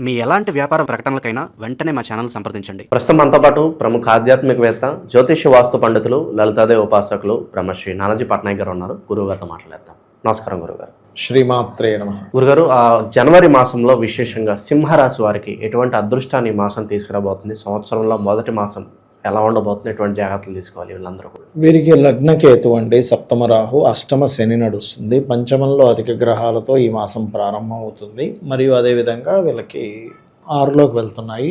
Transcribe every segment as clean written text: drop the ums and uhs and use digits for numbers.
మీ ఎలాంటి వ్యాపార ప్రకటనలకైనా వెంటనే మా ఛానల్ సంప్రదించండి. ప్రస్తుతం మనతో పాటు ప్రముఖ ఆధ్యాత్మికవేత్త, జ్యోతిష్య వాస్తు పండితులు, లలితాదేవి ఉపాసకులు బ్రహ్మశ్రీ నానాజీ పట్నాయక్ గారు ఉన్నారు. గురువుగారితో మాట్లాడేద్దాం. నమస్కారం గురుగారు. శ్రీమాత్రే నమః. గురుగారు, జనవరి మాసంలో విశేషంగా సింహరాశి వారికి ఎటువంటి అదృష్టాన్ని ఈ మాసం తీసుకురాబోతుంది? సంవత్సరంలో మొదటి మాసం ఎలా ఉండబోతుంది? ఎటువంటి జాగ్రత్తలు తీసుకోవాలి వీళ్ళందరూ కూడా? వీరికి లగ్నకేతు అండి, సప్తమ రాహు, అష్టమ శని నడుస్తుంది. పంచమంలో అధిక గ్రహాలతో ఈ మాసం ప్రారంభం అవుతుంది. మరియు అదేవిధంగా వీళ్ళకి 6లోకి వెళ్తున్నాయి.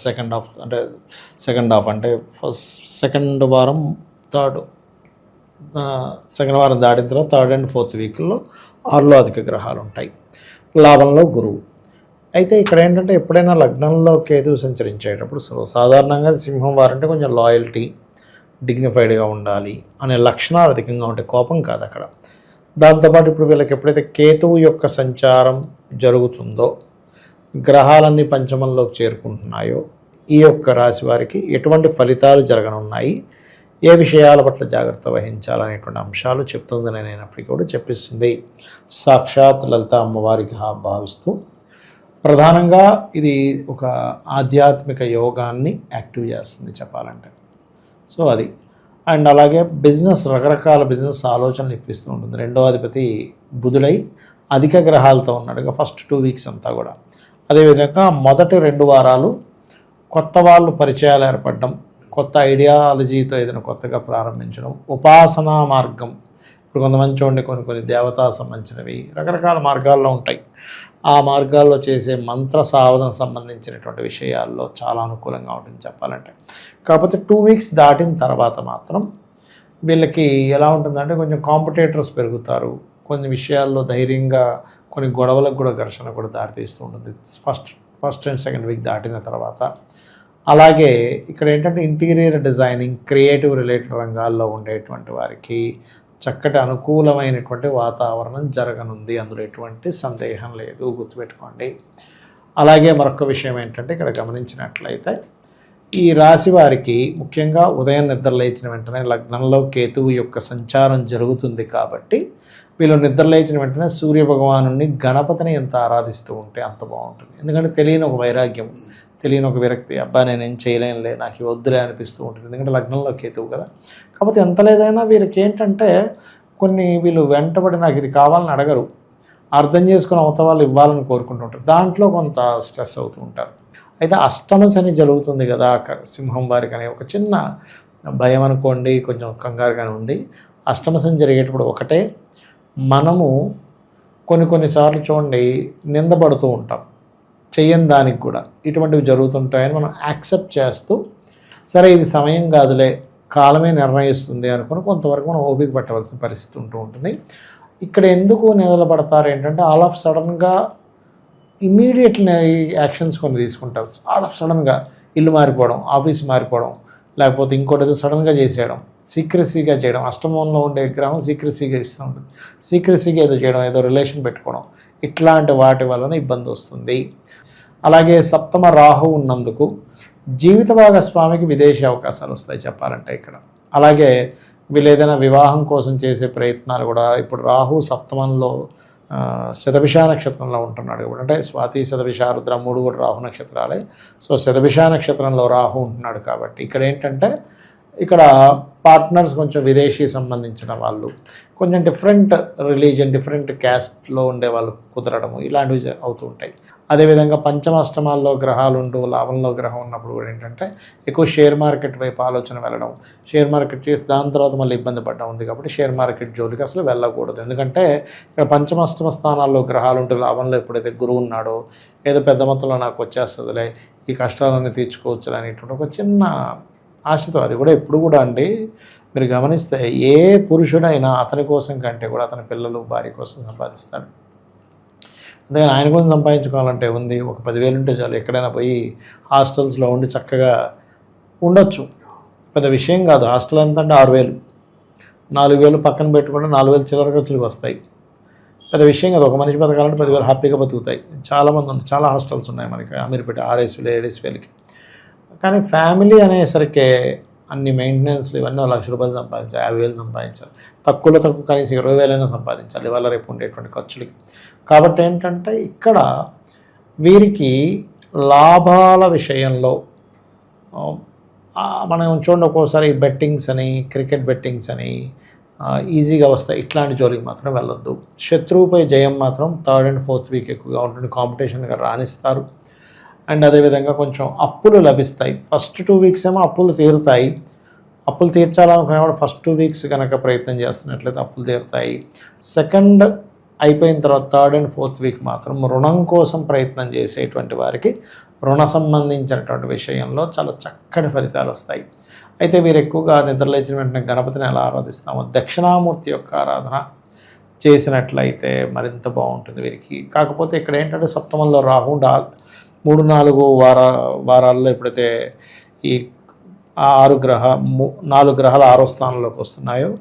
సెకండ్ హాఫ్ అంటే సెకండ్ వారం దాటిన తర్వాత థర్డ్ అండ్ ఫోర్త్ వీక్లో 6లో అధిక గ్రహాలు ఉంటాయి. లాభంలో గురువు. అయితే ఇక్కడ ఏంటంటే ఎప్పుడైనా లగ్నంలో కేతు సంచరించేటప్పుడు సాధారణంగా సింహం వారంటే కొంచెం లాయల్టీ, డిగ్నిఫైడ్గా ఉండాలి అనే లక్షణాలు అధికంగా ఉంటాయి. కోపం కాదు అక్కడ. దాంతోపాటు ఇప్పుడు వీళ్ళకి ఎప్పుడైతే కేతువు యొక్క సంచారం జరుగుతుందో, గ్రహాలన్నీ పంచమంలోకి చేరుకుంటున్నాయో, ఈ యొక్క రాశి వారికి ఎటువంటి ఫలితాలు జరగనున్నాయి, ఏ విషయాల పట్ల జాగ్రత్త వహించాలనేటువంటి అంశాలు చెప్తుంది. నేనైనప్పటికీ కూడా చెప్పిస్తుంది సాక్షాత్ లలిత అమ్మవారికి భావిస్తూ. ప్రధానంగా ఇది ఒక ఆధ్యాత్మిక యోగాన్ని యాక్టివ్ చేస్తుంది చెప్పాలంటే. సో అది. అండ్ అలాగే రకరకాల బిజినెస్ ఆలోచనలు ఇప్పిస్తూ ఉంటుంది. 2వ అధిపతి బుధుడై అధిక గ్రహాలతో ఉన్నాడు ఫస్ట్ 2 వీక్స్ అంతా కూడా. అదేవిధంగా మొదటి 2 వారాలు కొత్త వాళ్ళు పరిచయాలు ఏర్పడడం, కొత్త ఐడియాలజీతో ఏదైనా కొత్తగా ప్రారంభించడం, ఉపాసనా మార్గం. ఇప్పుడు కొంతమంది చూడండి, కొన్ని దేవతా సంబంధించినవి రకరకాల మార్గాల్లో ఉంటాయి. ఆ మార్గాల్లో చేసే మంత్ర సాధన సంబంధించినటువంటి విషయాల్లో చాలా అనుకూలంగా ఉంటుంది చెప్పాలంటే. కాకపోతే 2 వీక్స్ దాటిన తర్వాత మాత్రం వీళ్ళకి ఎలా ఉంటుందంటే కొంచెం కాంపిటేటర్స్ పెరుగుతారు. కొన్ని విషయాల్లో ధైర్యంగా, కొన్ని గొడవలకు కూడా, ఘర్షణ కూడా దారితీస్తూ ఉంటుంది ఫస్ట్ అండ్ సెకండ్ వీక్ దాటిన తర్వాత. అలాగే ఇక్కడ ఏంటంటే ఇంటీరియర్ డిజైనింగ్, క్రియేటివ్ రిలేటెడ్ రంగాల్లో ఉండేటువంటి వారికి చక్కటి అనుకూలమైనటువంటి వాతావరణం జరగనుంది. అందులో ఎటువంటి సందేహం లేదు, గుర్తుపెట్టుకోండి. అలాగే మరొక విషయం ఏంటంటే ఇక్కడ గమనించినట్లయితే ఈ రాశి వారికి ముఖ్యంగా ఉదయం నిద్రలేచిన వెంటనే లగ్నంలో కేతువు యొక్క సంచారం జరుగుతుంది కాబట్టి వీళ్ళు నిద్రలేచిన వెంటనే సూర్యభగవాను, గణపతిని ఎంత ఆరాధిస్తూ ఉంటే అంత బాగుంటుంది. ఎందుకంటే తెలియని ఒక వైరాగ్యం, తెలియని ఒక విరక్తి, అబ్బా నేనేం చేయలేనులే, నాకు వద్దులే అనిపిస్తూ ఉంటుంది. ఎందుకంటే లగ్నంలో కేతువు కదా. కాకపోతే ఎంత లేదైనా వీరికి ఏంటంటే వీళ్ళు వెంటబడి నాకు ఇది కావాలని అడగరు, అర్థం చేసుకుని అవతల వాళ్ళు ఇవ్వాలని కోరుకుంటుంటారు. దాంట్లో కొంత స్ట్రెస్ అవుతూ ఉంటారు. అయితే అష్టమ శని జరుగుతుంది కదా సింహం వారికి అనే ఒక చిన్న భయం అనుకోండి, కొంచెం కంగారుగానే ఉంది. అష్టమ శని జరిగేటప్పుడు ఒకటే, మనము కొన్నిసార్లు చూడండి నిందపడుతూ ఉంటాం, చెయ్యని దానికి కూడా ఇటువంటివి జరుగుతుంటాయని మనం యాక్సెప్ట్ చేస్తూ, సరే ఇది సమయం కాదులే, కాలమే నిర్ణయిస్తుంది అనుకుని కొంతవరకు మనం ఓపిక పట్టవలసిన పరిస్థితి ఉంటుంది. ఇక్కడ ఎందుకు నిలబడతారు ఏంటంటే ఆల్ ఆఫ్ సడన్గా ఇమీడియట్ యాక్షన్స్ కొన్ని తీసుకుంటారు. ఆల్ ఆఫ్ సడన్గా ఇల్లు మారిపోవడం, ఆఫీస్ మారిపోవడం, లేకపోతే ఇంకోటి ఏదో సడన్గా చేసేయడం, సీక్రెసీగా చేయడం. అష్టమంలో ఉండే గ్రహం సీక్రెసీగా ఇస్తూ ఉంటుంది. సీక్రెసీగా ఏదో చేయడం, ఏదో రిలేషన్ పెట్టుకోవడం, ఇట్లాంటి వాటి వలన ఇబ్బంది వస్తుంది. అలాగే సప్తమ రాహు ఉన్నందుకు జీవిత భాగస్వామికి విదేశీ అవకాశాలు వస్తాయి చెప్పాలంటే ఇక్కడ. అలాగే వీళ్ళు ఏదైనా వివాహం కోసం చేసే ప్రయత్నాలు కూడా, ఇప్పుడు రాహు సప్తమంలో శతభిష నక్షత్రంలో ఉంటున్నాడు కాబట్టి, అంటే స్వాతి, శతభిష, రుద్ర 3 కూడా రాహు నక్షత్రాలే. సో శతభిష నక్షత్రంలో రాహు ఉంటున్నాడు కాబట్టి ఇక్కడ ఏంటంటే ఇక్కడ పార్ట్నర్స్ కొంచెం విదేశీ సంబంధించిన వాళ్ళు, కొంచెం డిఫరెంట్ రిలీజియన్, డిఫరెంట్ క్యాస్ట్లో ఉండే వాళ్ళు కుదరడము, ఇలాంటివి అవుతూ ఉంటాయి. అదేవిధంగా పంచమాష్టమాల్లో గ్రహాలు ఉంటూ లాభంలో గ్రహం ఉన్నప్పుడు కూడా ఏంటంటే ఎక్కువ షేర్ మార్కెట్ వైపు ఆలోచన వెళ్ళడం, షేర్ మార్కెట్ చేసి దాని తర్వాత మళ్ళీ ఇబ్బంది పడ్డం ఉంది కాబట్టి షేర్ మార్కెట్ జోలికి అసలు వెళ్ళకూడదు. ఎందుకంటే ఇక్కడ పంచమాష్టమ స్థానాల్లో గ్రహాలు ఉంటూ లాభంలో ఎప్పుడైతే గురువు ఉన్నాడో ఏదో పెద్ద మొత్తంలో నాకు వచ్చేస్తుందిలే, ఈ కష్టాలన్నీ తీర్చుకోవచ్చు అనేటువంటి ఒక చిన్న ఆశతో, అది కూడా ఎప్పుడు కూడా అండి మీరు గమనిస్తే ఏ పురుషుడైనా అతని కోసం కంటే కూడా అతని పిల్లలు, భార్య కోసం సంపాదిస్తాడు. అందుకని ఆయన కోసం సంపాదించుకోవాలంటే ఉంది, ఒక 10,000 ఉంటే చాలు. ఎక్కడైనా పోయి హాస్టల్స్లో ఉండి చక్కగా ఉండొచ్చు, పెద్ద విషయం కాదు. హాస్టల్ ఎంత అంటే 6,000, 4,000 పక్కన పెట్టుకుంటే 4,000 చిల్లర ఖర్చులకు వస్తాయి. పెద్ద విషయం కాదు. ఒక మనిషి బతకాలంటే 10,000 హ్యాపీగా బతుకుతాయి. చాలామంది ఉంటారు, చాలా హాస్టల్స్ ఉన్నాయి మనకి అమీర్పేట, 6,000, 7,000కి. కానీ ఫ్యామిలీ అనేసరికి అన్ని మెయింటెనెన్స్లు ఇవన్నీ ₹1,00,000 సంపాదించాలి, 50,000 సంపాదించాలి, తక్కువ కనీసం 20,000 సంపాదించాలి ఇవాళ రేపు ఉండేటువంటి ఖర్చులకి. కాబట్టి ఏంటంటే ఇక్కడ వీరికి లాభాల విషయంలో మనం చూడండి, ఒక్కోసారి బెట్టింగ్స్ అని, క్రికెట్ బెట్టింగ్స్ అని ఈజీగా వస్తాయి. ఇట్లాంటి జోలికి మాత్రం వెళ్ళొద్దు. శత్రువుపై జయం మాత్రం 3rd and 4th వీక్ ఎక్కువగా ఉంటుంది. కాంపిటీషన్గా రాణిస్తారు. అండ్ అదేవిధంగా కొంచెం అప్పులు లభిస్తాయి. ఫస్ట్ 2 వీక్స్ ఏమో అప్పులు తీరుతాయి. అప్పులు తీర్చాలనుకునేవాడు ఫస్ట్ 2 వీక్స్ కనుక ప్రయత్నం చేస్తున్నట్లయితే అప్పులు తీరుతాయి. సెకండ్ అయిపోయిన తర్వాత 3rd and 4th వీక్ మాత్రం రుణం కోసం ప్రయత్నం చేసేటువంటి వారికి రుణ సంబంధించినటువంటి విషయంలో చాలా చక్కటి ఫలితాలు వస్తాయి. అయితే వీరు ఎక్కువగా నిద్రలేచిన వెంటనే గణపతిని ఎలా ఆరాధిస్తామో దక్షిణామూర్తి యొక్క ఆరాధన చేసినట్లయితే మరింత బాగుంటుంది వీరికి. కాకపోతే ఇక్కడ ఏంటంటే సప్తమంలో రాహు 3-4 వారాల్లో ఎప్పుడైతే ఈ 4 గ్రహాలు 6వ స్థానంలోకి వస్తున్నాయో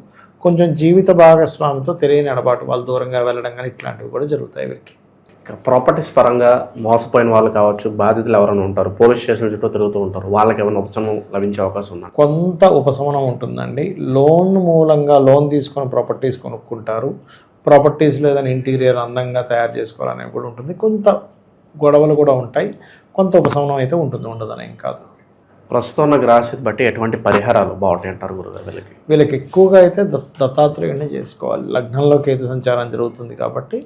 కొంచెం జీవిత భాగస్వామితో తెలియని ఎడబాటు, వాళ్ళు దూరంగా వెళ్ళడం కానీ ఇట్లాంటివి కూడా జరుగుతాయి వీరికి. ప్రాపర్టీస్ పరంగా మోసపోయిన వాళ్ళు కావచ్చు, బాధితులు ఎవరైనా ఉంటారు, పోలీస్ స్టేషన్ చుట్టూ తిరుగుతూ ఉంటారు, వాళ్ళకి ఏమైనా ఉపశమనం లభించే అవకాశం ఉందా? కొంత ఉపశమనం ఉంటుందండి. లోన్ మూలంగా లోన్ తీసుకొని ప్రాపర్టీస్ కొనుక్కుంటారు. ప్రాపర్టీస్ లేదని ఇంటీరియర్ అందంగా తయారు చేసుకోవాలనేది కూడా ఉంటుంది. కొంత గొడవలు కూడా ఉంటాయి. కొంత ఉపశమనం అయితే ఉంటుంది, ఉండదని ఏం కాదు. ప్రస్తుతం ఉన్న గ్రహస్థితి బట్టి ఎటువంటి పరిహారాలు బాగుంటాయి అంటారు గురుగారు? వీళ్ళకి ఎక్కువగా అయితే దత్తాత్రేయుడిని చేసుకోవాలి. లగ్నంలో కేతు సంచారం జరుగుతుంది కాబట్టి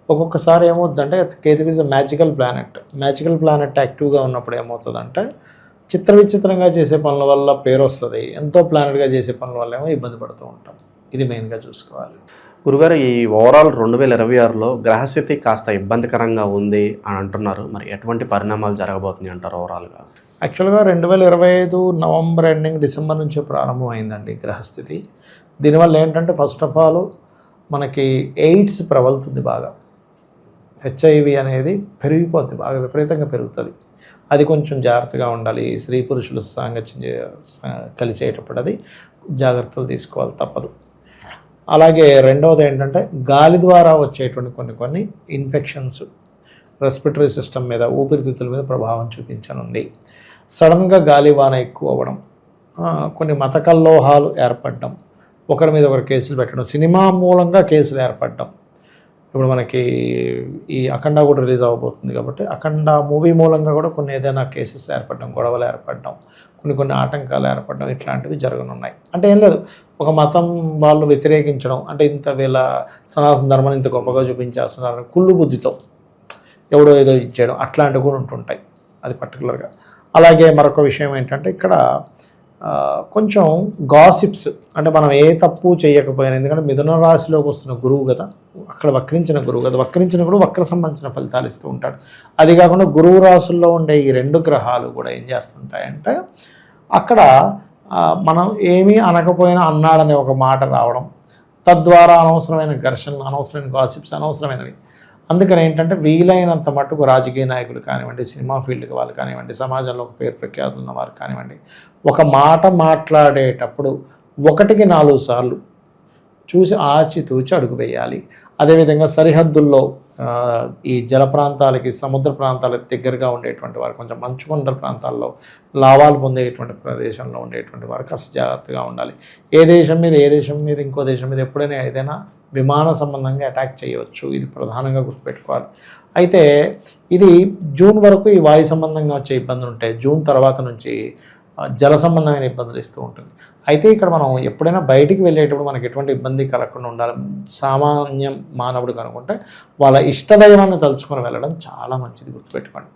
ఒక్కొక్కసారి ఏమవుతుందంటే Ketu is a magical planet యాక్టివ్గా ఉన్నప్పుడు ఏమవుతుందంటే చిత్ర విచిత్రంగా చేసే పనుల వల్ల పేరు వస్తుంది. ఎంతో ప్లానెట్గా చేసే పనుల వల్ల ఏమో ఇబ్బంది పడుతూ ఉంటాం. ఇది మెయిన్గా చూసుకోవాలి. గురుగారు, ఈ ఓవరాల్ 2026లో గ్రహస్థితి కాస్త ఇబ్బందికరంగా ఉంది అని అంటున్నారు. మరి ఎటువంటి పరిణామాలు జరగబోతున్నాయి అంటారు ఓవరాల్గా? యాక్చువల్గా 2025 నవంబర్ ఎండింగ్ డిసెంబర్ నుంచే ప్రారంభమైందండి గ్రహస్థితి. దీనివల్ల ఏంటంటే ఫస్ట్ ఆఫ్ ఆల్ మనకి ఎయిడ్స్ ప్రబలుతుంది బాగా. హెచ్ఐవి అనేది పెరిగిపోద్ది, బాగా విపరీతంగా పెరుగుతుంది. అది కొంచెం జాగ్రత్తగా ఉండాలి. స్త్రీ పురుషులు సాంగత్యం కలిసేటప్పుడు అది జాగ్రత్తలు తీసుకోవాలి, తప్పదు. అలాగే రెండవది ఏంటంటే గాలి ద్వారా వచ్చేటువంటి కొన్ని ఇన్ఫెక్షన్స్ రెస్పిటరీ సిస్టమ్ మీద, ఊపిరితిత్తుల మీద ప్రభావం చూపించనుంది. సడన్గా గాలివాన ఎక్కువ అవ్వడం, కొన్ని మత కల్లోహాలు ఏర్పడడం, ఒకరి మీద ఒకరు కేసులు పెట్టడం, సినిమా మూలంగా కేసులు ఏర్పడడం. ఇప్పుడు మనకి ఈ అఖండ కూడా రిలీజ్ అవ్వబోతుంది కాబట్టి అఖండ మూవీ మూలంగా కూడా కొన్ని ఏదైనా కేసెస్ ఏర్పడడం, గొడవలు ఏర్పడడం, కొన్ని ఆటంకాలు ఏర్పడడం ఇట్లాంటివి జరగనున్నాయి. అంటే ఏం లేదు, ఒక మతం వాళ్ళు వ్యతిరేకించడం, అంటే ఇంత వీళ్ళ సనాతన ధర్మాన్ని ఇంత గొప్పగా చూపించేస్తున్నారు కుళ్ళు బుద్ధితో ఎవడో ఏదో ఇచ్చేయడం, అట్లాంటివి కూడా ఉంటుంటాయి. అది పర్టికులర్గా. అలాగే మరొక విషయం ఏంటంటే ఇక్కడ కొంచెం గాసిప్స్, అంటే మనం ఏ తప్పు చేయకపోయినా, ఎందుకంటే మిథున రాశిలోకి వస్తున్న గురువు కదా, అక్కడ వక్రించిన గురువు కదా, వక్రించిన గురువు వక్ర సంబంధించిన ఫలితాలు ఇస్తూ ఉంటాడు. అది కాకుండా గురువు రాశుల్లో ఉండే ఈ 2 గ్రహాలు కూడా ఏం చేస్తుంటాయంటే అక్కడ మనం ఏమీ అనకపోయినా అన్నాడనే ఒక మాట రావడం, తద్వారా అనవసరమైన ఘర్షణలు, అనవసరమైన గాసిప్స్, అనవసరమైనవి. అందుకని ఏంటంటే వీలైనంత మట్టుకు రాజకీయ నాయకులు కానివ్వండి, సినిమా ఫీల్డ్కి వాళ్ళు కానివ్వండి, సమాజంలో ఒక పేరు ప్రఖ్యాతులు ఉన్న వారు కానివ్వండి, ఒక మాట మాట్లాడేటప్పుడు 1కి 4 సార్లు చూసి ఆచితూచి అడుగు వేయాలి. అదేవిధంగా సరిహద్దుల్లో ఈ జల ప్రాంతాలకి, సముద్ర ప్రాంతాలకు దగ్గరగా ఉండేటువంటి వారు, కొంచెం మంచుకొండల ప్రాంతాల్లో లాభాలు పొందేటువంటి ప్రదేశంలో ఉండేటువంటి వారు కాస్త జాగ్రత్తగా ఉండాలి. ఏ దేశం మీద ఇంకో దేశం మీద ఎప్పుడైనా ఏదైనా విమాన సంబంధంగా అటాక్ చేయవచ్చు. ఇది ప్రధానంగా గుర్తుపెట్టుకోవాలి. అయితే ఇది జూన్ వరకు ఈ వాయు సంబంధంగా వచ్చే ఇబ్బందులు ఉంటాయి. జూన్ తర్వాత నుంచి జల సంబంధమైన ఇబ్బందులు ఇస్తూ ఉంటుంది. అయితే ఇక్కడ మనం ఎప్పుడైనా బయటికి వెళ్ళేటప్పుడు మనకి ఎటువంటి ఇబ్బంది కలగకుండా ఉండాలి. సామాన్యం మానవుడు కనుకుంటే వాళ్ళ ఇష్టదైవాన్ని తలుచుకొని వెళ్ళడం చాలా మంచిది, గుర్తుపెట్టుకోండి.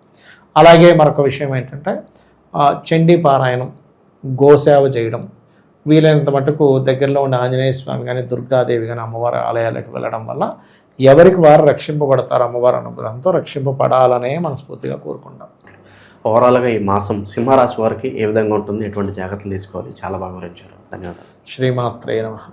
అలాగే మరొక విషయం ఏంటంటే చండీ పారాయణం, గోసేవ చేయడం, వీలైనంత మటుకు దగ్గరలో ఉండే ఆంజనేయ స్వామి కానీ, దుర్గాదేవి కానీ అమ్మవారి ఆలయాలకు వెళ్ళడం వల్ల ఎవరికి వారు రక్షింపబడతారు. అమ్మవారి అనుగ్రహంతో రక్షింపబడాలనే మనస్ఫూర్తిగా కోరుకుంటాం. ఓవరాల్గా ఈ మాసం సింహరాశి వారికి ఏ విధంగా ఉంటుంది, ఎటువంటి జాగ్రత్తలు తీసుకోవాలి, చాలా బాగా వివరించారు. ధన్యవాదాలు. శ్రీమాత్రే నమః.